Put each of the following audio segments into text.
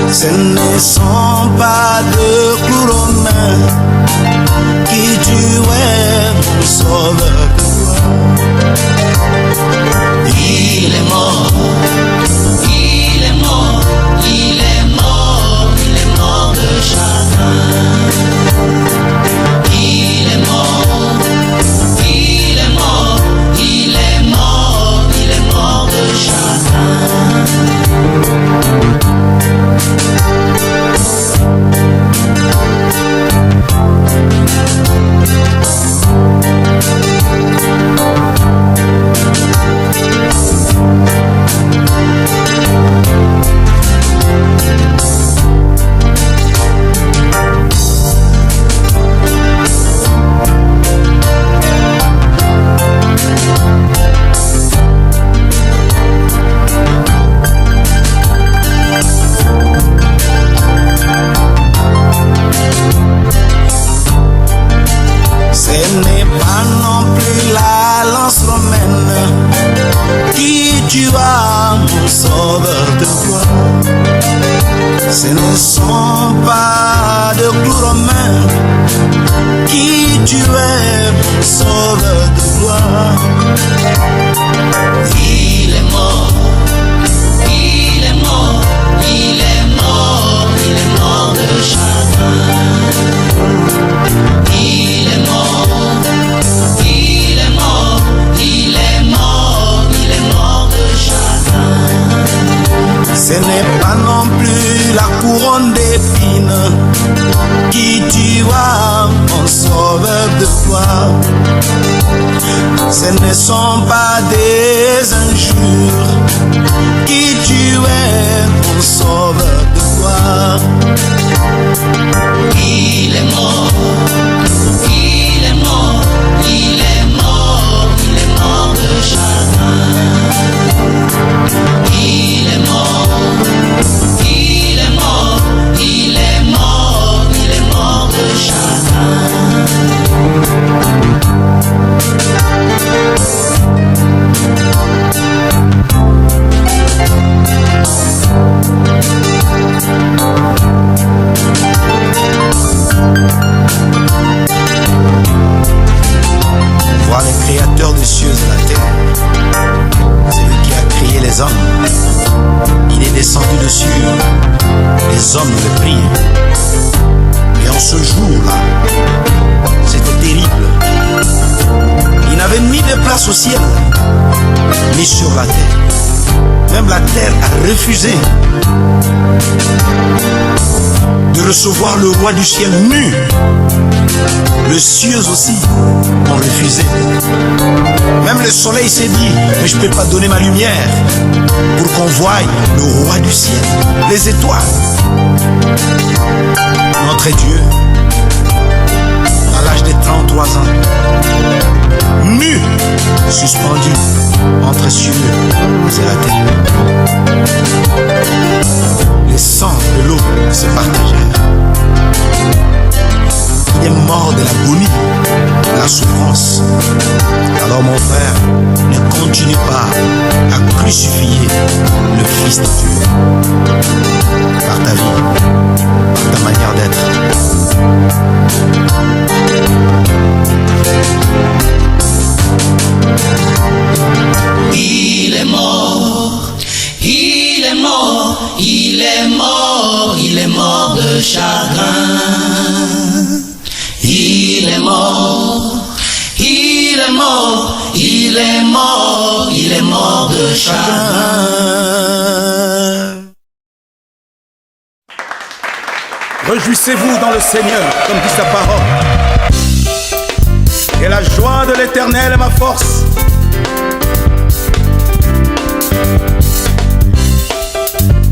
Ce ne sont pas de clous romains qui tuèrent mon sauveur de gloire. Il est mort, il est mort, il est mort, il est mort de chagrin. Il est mort, il est mort, il est mort, il est mort de chagrin. Ce ne sont pas de clous romains qui tuèrent mon sauveur de gloire. Il est mort, il est mort, il est mort, il est mort de chagrin. Il est mort, il est mort, il est mort, il est mort de chagrin. Ce n'est pas non plus la couronne d'épines qui tua mon sauveur de gloire. Ce ne sont pas des injures qui tuèrent mon sauveur de gloire. Il est mort, il est mort, il est mort, il est mort de chagrin. Il est mort, il est mort, il est mort, il est mort de chagrin. Voir le créateur des cieux et de la terre, c'est lui qui a créé les hommes. Il est descendu dessus, les hommes le prient. Et en ce jour-là, c'était terrible. Il n'avait ni de place au ciel, ni sur la terre. Même la terre a refusé de recevoir le roi du ciel nu. Les cieux aussi ont refusé. Même le soleil s'est dit, mais je ne peux pas donner ma lumière pour qu'on voie le roi du ciel. Les étoiles. Notre Dieu, à l'âge de 33 ans, nu, suspendu entre cieux et la terre. Les sangs de l'eau se partagèrent. Il est mort de l'agonie, de la souffrance. Alors mon frère, ne continue pas à crucifier le Fils de Dieu par ta vie, par ta manière d'être. Il est mort, il est mort, il est mort, il est mort de chagrin. Il est mort, il est mort, il est mort, il est mort de chagrin. Réjouissez-vous dans le Seigneur, comme dit sa parole. Et la joie de l'Éternel est ma force.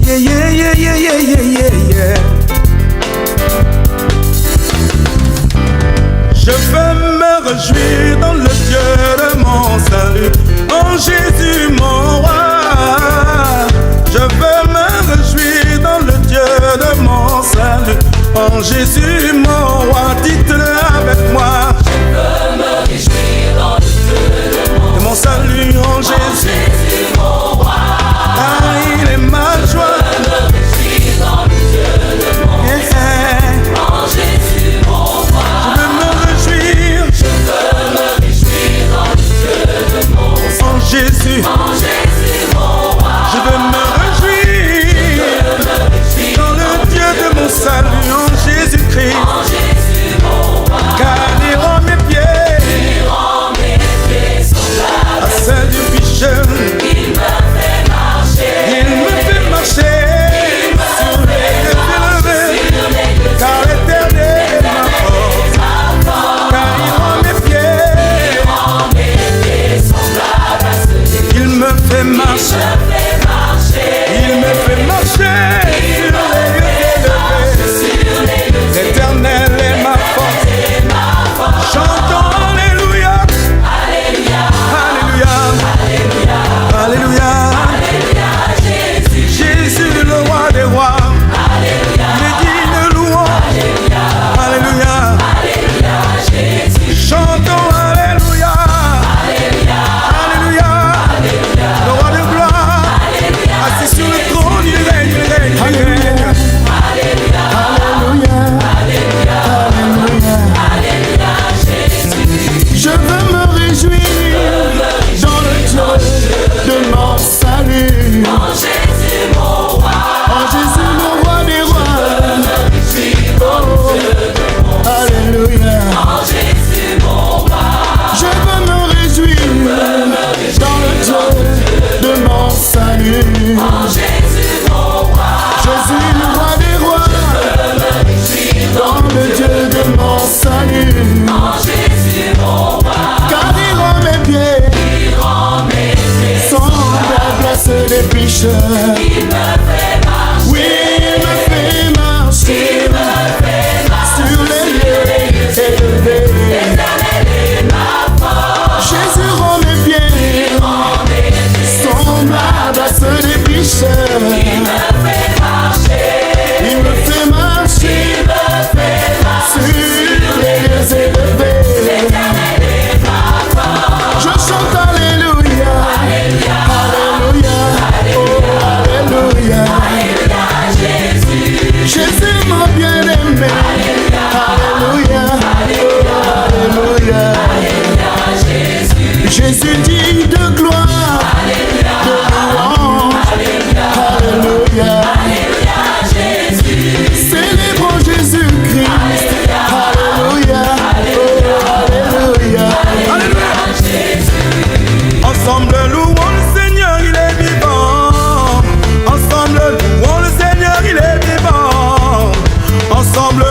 Yeah, yeah, yeah, yeah, yeah, yeah, yeah. Je veux me réjouir dans le Dieu de mon salut, en Jésus mon roi. Je veux me réjouir dans le Dieu de mon salut, en Jésus mon roi. Dites-le avec moi. Je veux me réjouir dans le Dieu de mon salut, en Jésus mon roi. Ah, il est ma joie. Je veux me réjouir dans le Dieu de mon salut, en Jésus mon roi. Je veux me réjouir. Je veux me réjouir dans le Dieu de mon salut, en Jésus mon roi. Je veux me réjouir dans le Dieu de mon salut, en Jésus-Christ. Car il rend mes pieds à celle du pécheur. Il me fait marcher sur les lieux élevés. Car l'Éternel est ma force. Car il rend mes pieds il me fait marcher. Il me fait marcher sur les lieux élevés. L'Éternel est ma force. Chantons Alléluia. Alléluia. Alléluia. Jésus le roi des rois. Il est digne de louange. Alléluia. Chantons Alléluia. Alléluia. Le roi de gloire. Assis sur le trône, il règne, il règne, il règne. Je veux me réjouir dans le Dieu de mon salut, En Jésus mon roi. en Jésus le roi des rois. Oh, alléluia. En Jésus mon roi. Je veux me réjouir dans le Dieu de mon salut, En Jésus mon roi. Jésus le roi des rois. Dans le Dieu de mon salut, En Jésus mon roi. car il rend mes pieds semblables à ceux des pécheurs. Il me fait marcher. Oui, il me fait marcher sur les lieux élevés. Jésus rend mes pieds semblables à ceux des pécheurs. Il me fait marcher sur les lieux élevés. Je chante Alléluia, Alléluia, oh Alléluia. Jésus mon bien-aimé, Alléluia, oh Alléluia. Jésus dit de gloire, de louange, Alléluia. Célébrons Jésus-Christ, Alléluia, oh Alléluia. Ensemble louons le Seigneur, il est vivant. Ensemble louons le Seigneur, il est vivant. Ensemble